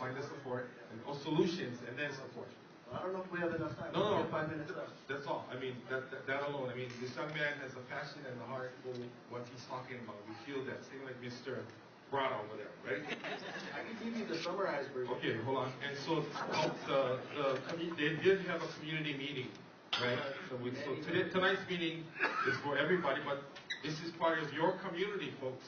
find the support, and solutions, and then support. I don't know if we have enough time. No, We have 5 minutes left. that's all. I mean, that alone. I mean, this young man has a passion and a heart for what he's talking about. We feel that, same like Mr. Brad over there, right? I can give you the summarized version. Okay, hold on. And so they did have a community meeting, right? So tonight's meeting is for everybody, but this is part of your community, folks.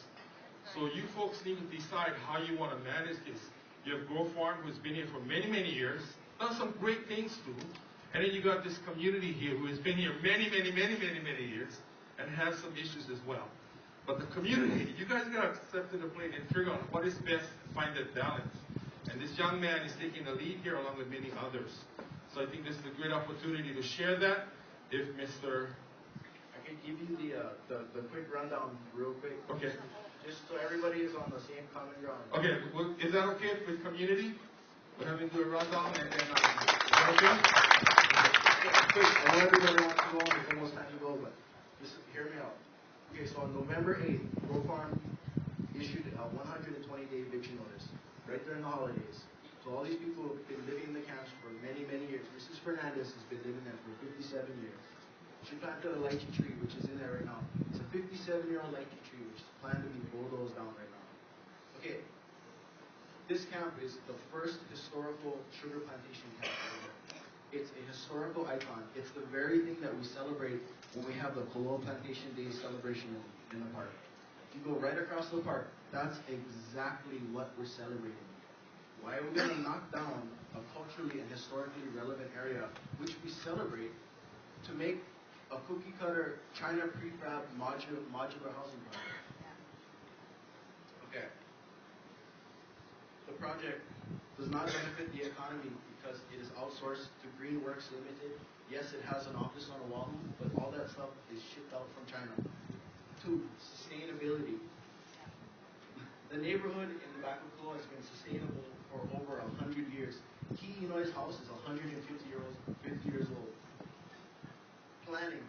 So you folks need to decide how you want to manage this. You have Grow Farm, who's been here for many, many years, done some great things too. And then you got this community here who has been here many, many, many, many, many years and has some issues as well. But the community, you guys got to step to the plate and figure out what is best to find that balance. And this young man is taking the lead here along with many others. So I think this is a great opportunity to share that. If Mr. I can give you the quick rundown real quick. Okay. Just so everybody is on the same common ground. Okay, well, is that okay with community? We're having to do a rundown and then, is that okay? Quick, I know everybody wants to go, it's almost time to go, but just hear me out. Okay, so on November 8th, Grow Farm issued a 120-day eviction notice right during the holidays. So all these people have been living in the camps for many, many years. Mrs. Fernandez has been living there for 57 years. She planted a lychee tree, which is in there right now. It's a 57-year-old lychee tree, which is planned to be bulldozed down right now. Okay, this camp is the first historical sugar plantation camp ever. It's a historical icon. It's the very thing that we celebrate when we have the Koloa Plantation Day celebration in the park. You go right across the park, that's exactly what we're celebrating. Why are we going to knock down a culturally and historically relevant area, which we celebrate, to make a cookie cutter China prefab modular housing project? Okay. The project does not benefit the economy because it is outsourced to Greenworks Limited. Yes, it has an office on Oahu, but all that stuff is shipped out from China. 2, sustainability. The neighborhood in the back of Koloa has been sustainable for over 100 years. Key Inoi's house is 150 years old. Planning.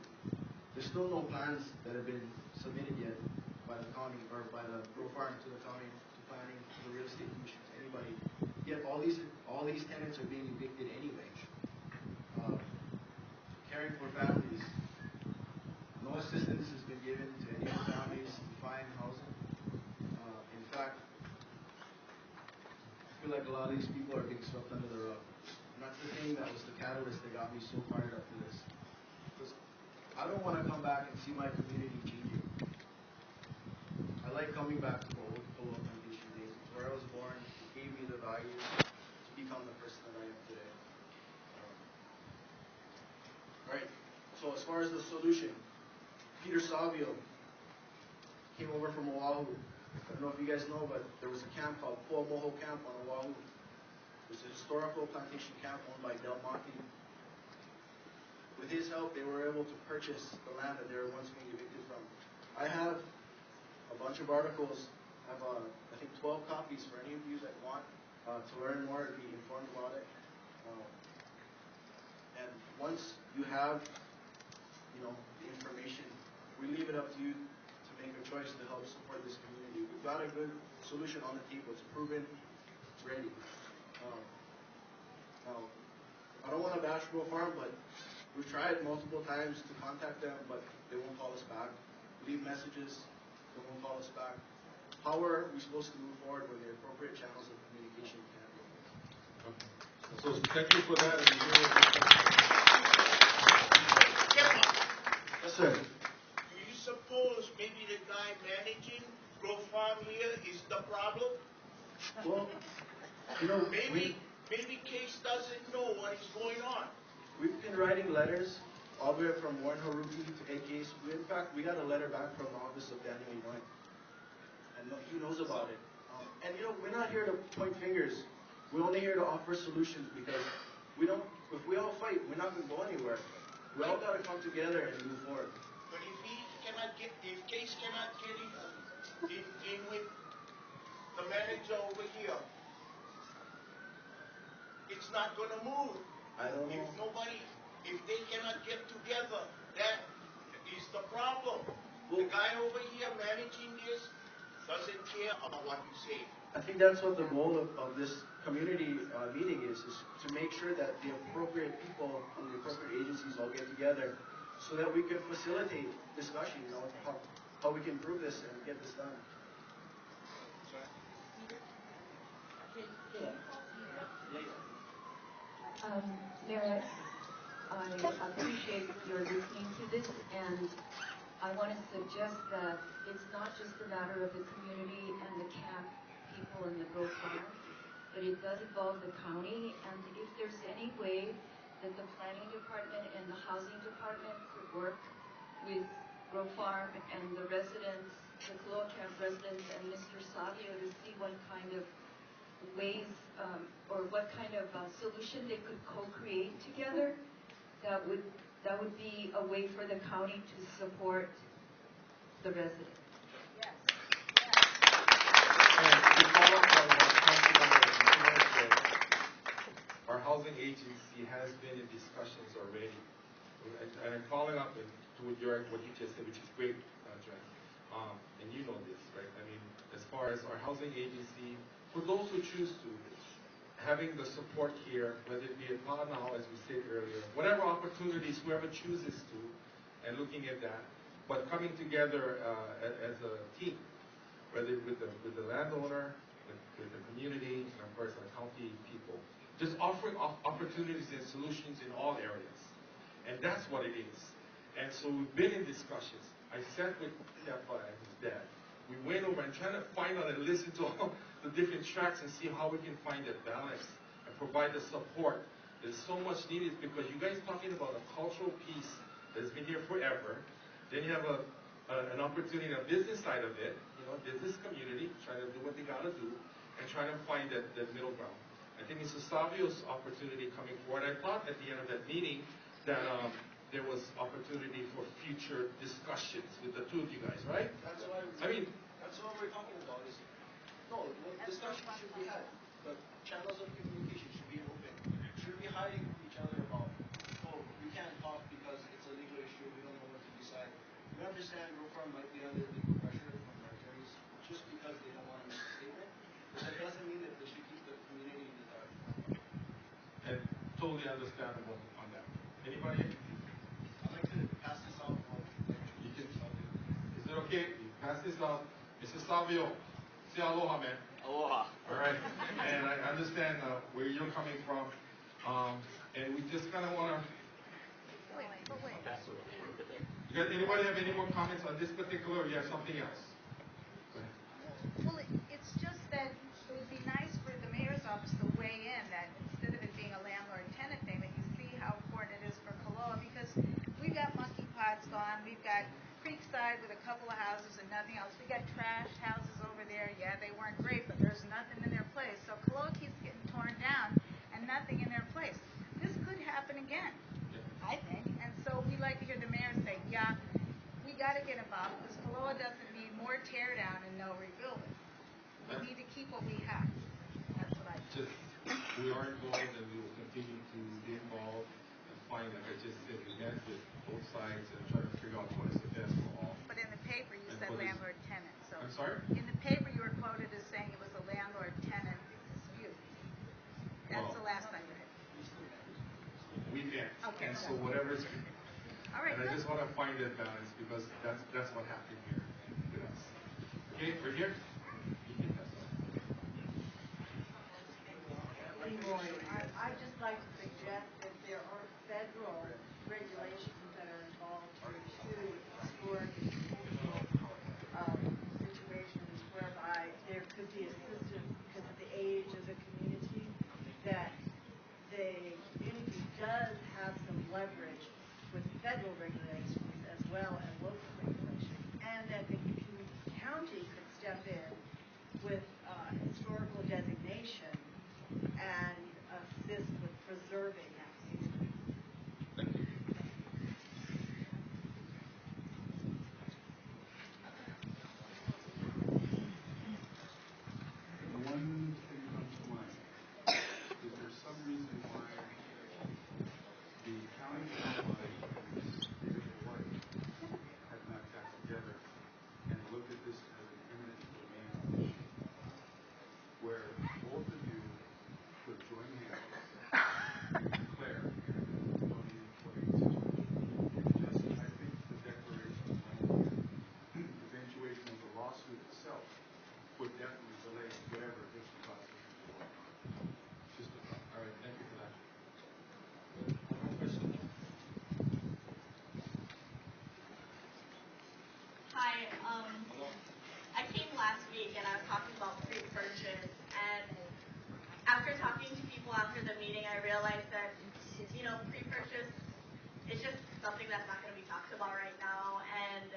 There's still no plans that have been submitted yet by the county or by the Grow Farm to the county, to planning, to the real estate commission, to anybody. Yet all these tenants are being evicted anyway. Caring for families. No assistance has been given to any of the families to find housing. In fact, I feel like a lot of these people are being swept under the rug. And that's the thing that was the catalyst that got me so fired up for this. Because I don't want to come back and see my community changing. I like coming back to old Koloa Plantation days. It's where I was born. It gave me the values to become the person that I am today. Alright, so as far as the solution, Peter Savio came over from Oahu. I don't know if you guys know, but there was a camp called Puamoho Camp on Oahu. It was a historical plantation camp owned by Del Monte. With his help, they were able to purchase the land that they were once being evicted from. I have a bunch of articles. I have, I think, 12 copies for any of you that want to learn more and be informed about it. And once you have, the information, we leave it up to you to make a choice to help support this community. We've got a good solution on the table. It's proven. It's ready. Now, I don't want to bash Grow Farm, but we've tried multiple times to contact them, but they won't call us back. Leave messages, they won't call us back. How are we supposed to move forward when the appropriate channels of communication can't be open? Okay. So thank you for that. Yes, sir. Do you suppose maybe the guy managing Grow Farm here is the problem? Well, maybe Case doesn't know what is going on. We've been writing letters all the way from Warren Haruki to Ed Case. In fact, we got a letter back from the office of Daniel Inoue. And he knows about it. And we're not here to point fingers. We're only here to offer solutions because if we all fight, we're not going to go anywhere. We all got to come together and move forward. But if Case cannot get in with the manager over here, it's not going to move. I don't know. If they cannot get together, that is the problem. The guy over here managing this doesn't care about what you say. I think that's what the goal of this community meeting is to make sure that the appropriate people from the appropriate agencies all get together so that we can facilitate discussion, how we can improve this and get this done. Mayor, I appreciate your listening to this, and I want to suggest that it's not just a matter of the community and the camp people and the Grove Farm, but it does involve the county, and if there's any way that the planning department and the housing department could work with Grove Farm and the residents, the Kauai residents, and Mr. Savio to see what kind of ways or what kind of solution they could co-create together, that would be a way for the county to support the residents. Yes. And to follow up on what Councilmember said, our housing agency has been in discussions already. And I'm following up to what you just said, which is great, Jen. And you know this, right? I mean, as far as our housing agency, for those who choose to, having the support here, whether it be at now, as we said earlier, whatever opportunities whoever chooses to, and looking at that, but coming together as a team, whether with the landowner, with the community, and of course our county people, just offering opportunities and solutions in all areas, and that's what it is. And so we've been in discussions. I sat with Kepa and his dad. We went over and trying to find out and listen to all the different tracks and see how we can find a balance and provide the support that's so much needed, because you guys talking about a cultural piece that's been here forever. Then you have an opportunity, a business side of it, business community, trying to do what they got to do, and trying to find that middle ground. I think Mr. Savio's opportunity coming forward, I thought at the end of that meeting that there was opportunity for future discussions with the two of you guys, right? That's what we're talking about. Discussion should be had, but channels of communication should be open. Should be hiding from each other about, we can't talk because it's a legal issue, we don't know what to decide. We understand Grove Farm might be under legal pressure from our attorneys just because they don't want to make a statement, but that doesn't mean that they should keep the community in the dark. And totally understandable on that. Anybody? I'd like to pass this off. You can, is it okay? You pass this off. Mr. Savio, say aloha, man. Aloha. All right. And I understand where you're coming from. And we just kind of want to... Anybody have any more comments on this particular, or you have something else? Well, it's just that it would be nice for the mayor's office to weigh in that instead of it being a landlord-tenant thing, that you see how important it is for Koloa, because we've got monkey pots gone, we've got Creekside with a couple of houses and nothing else. We got trashed houses over there. Yeah, they weren't great, but there's nothing in their place. So Koloa keeps getting torn down and nothing in their place. This could happen again, I think. And so we like to hear the mayor say, yeah, we got to get involved because Koloa doesn't need more tear down and no rebuilding. We need to keep what we have. That's what I think. We are involved, and we will continue to be involved and find, like I just said, we met with both sides and try to figure out what is the best for all. But in the paper you said landlord-tenant. So I'm sorry? in the paper you were quoted as saying it was a landlord-tenant dispute. That's the last I heard. We met. Okay. And so whatever is... All right, and I just want to find that balance, because that's what happened here with us. Okay, right here. You can pass on. Leroy, I'd just like to suggest that there are federal regulations that are involved here too, historic and cultural situations whereby there could be assistance because of the age of the community, that the community does have some leverage with federal regulations as well as local regulations, and that the county could step in with historical designation and assist with preserving that it's just something that's not going to be talked about right now. And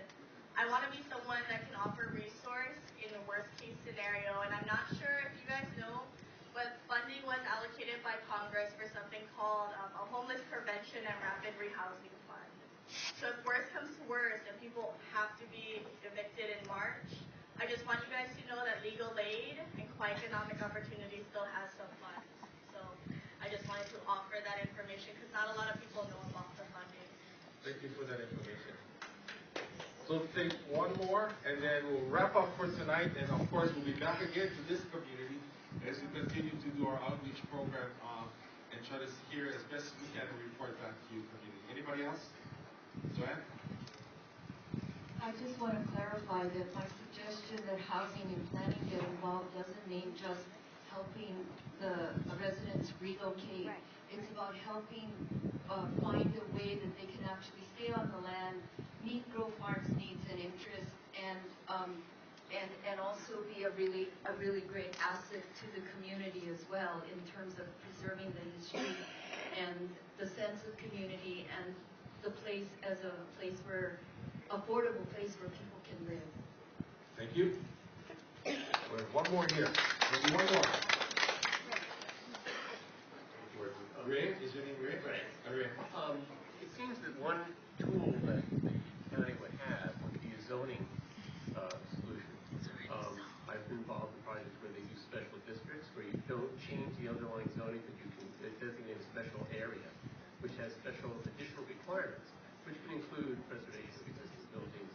I want to be someone that can offer resource in the worst case scenario. And I'm not sure if you guys know, but funding was allocated by Congress for something called a homeless prevention and rapid rehousing fund. So if worse comes to worse and people have to be evicted in March, I just want you guys to know that legal aid and Kauai Economic Opportunity still has some funds. So I just wanted to offer that information because not a lot of people know about the funding. Thank you for that information. So let's take one more, and then we'll wrap up for tonight. And of course, we'll be back again to this community as we continue to do our outreach program and try to hear as best as we can and report back to you, community. Anybody else? Joanne? I just want to clarify that my suggestion that housing and planning get involved doesn't mean just helping the residents relocate. Right. It's about helping find a way that they can actually stay on the land, meet Grow Farm's needs and interests, and also be a really great asset to the community as well in terms of preserving the history and the sense of community and the place as a place where affordable place where people can live. Thank you. One more here. Maybe one more. Ray? Is your name Ray? Right. Ray. It seems that one tool that the county would have would be a zoning solution. I've been involved in projects where they do special districts where you don't change the underlying zoning, but you can designate a special area which has special additional requirements, which can include preservation of existing buildings,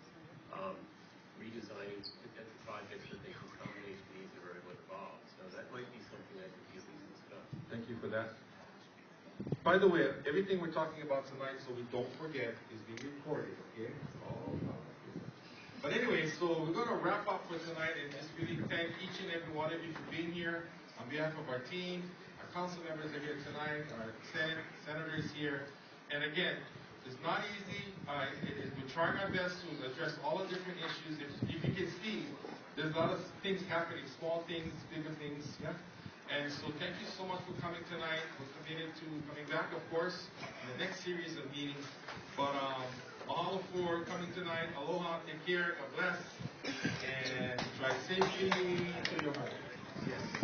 redesigning potential projects that they can accommodate the needs of everyone involved. So that might be something that could be at least discussed. Thank you for that. By the way, everything we're talking about tonight, so we don't forget, is being recorded, okay? But anyway, so we're going to wrap up for tonight and just really thank each and every one of you for being here. On behalf of our team, our council members are here tonight, our senators here. And again, it's not easy. We're trying our best to address all the different issues. If you can see, there's a lot of things happening, small things, bigger things, yeah? And so thank you so much for coming tonight. We're committed to coming back, of course, in the next series of meetings. But mahalo for coming tonight. Aloha, take care, God bless, and drive safely to your home. Yes.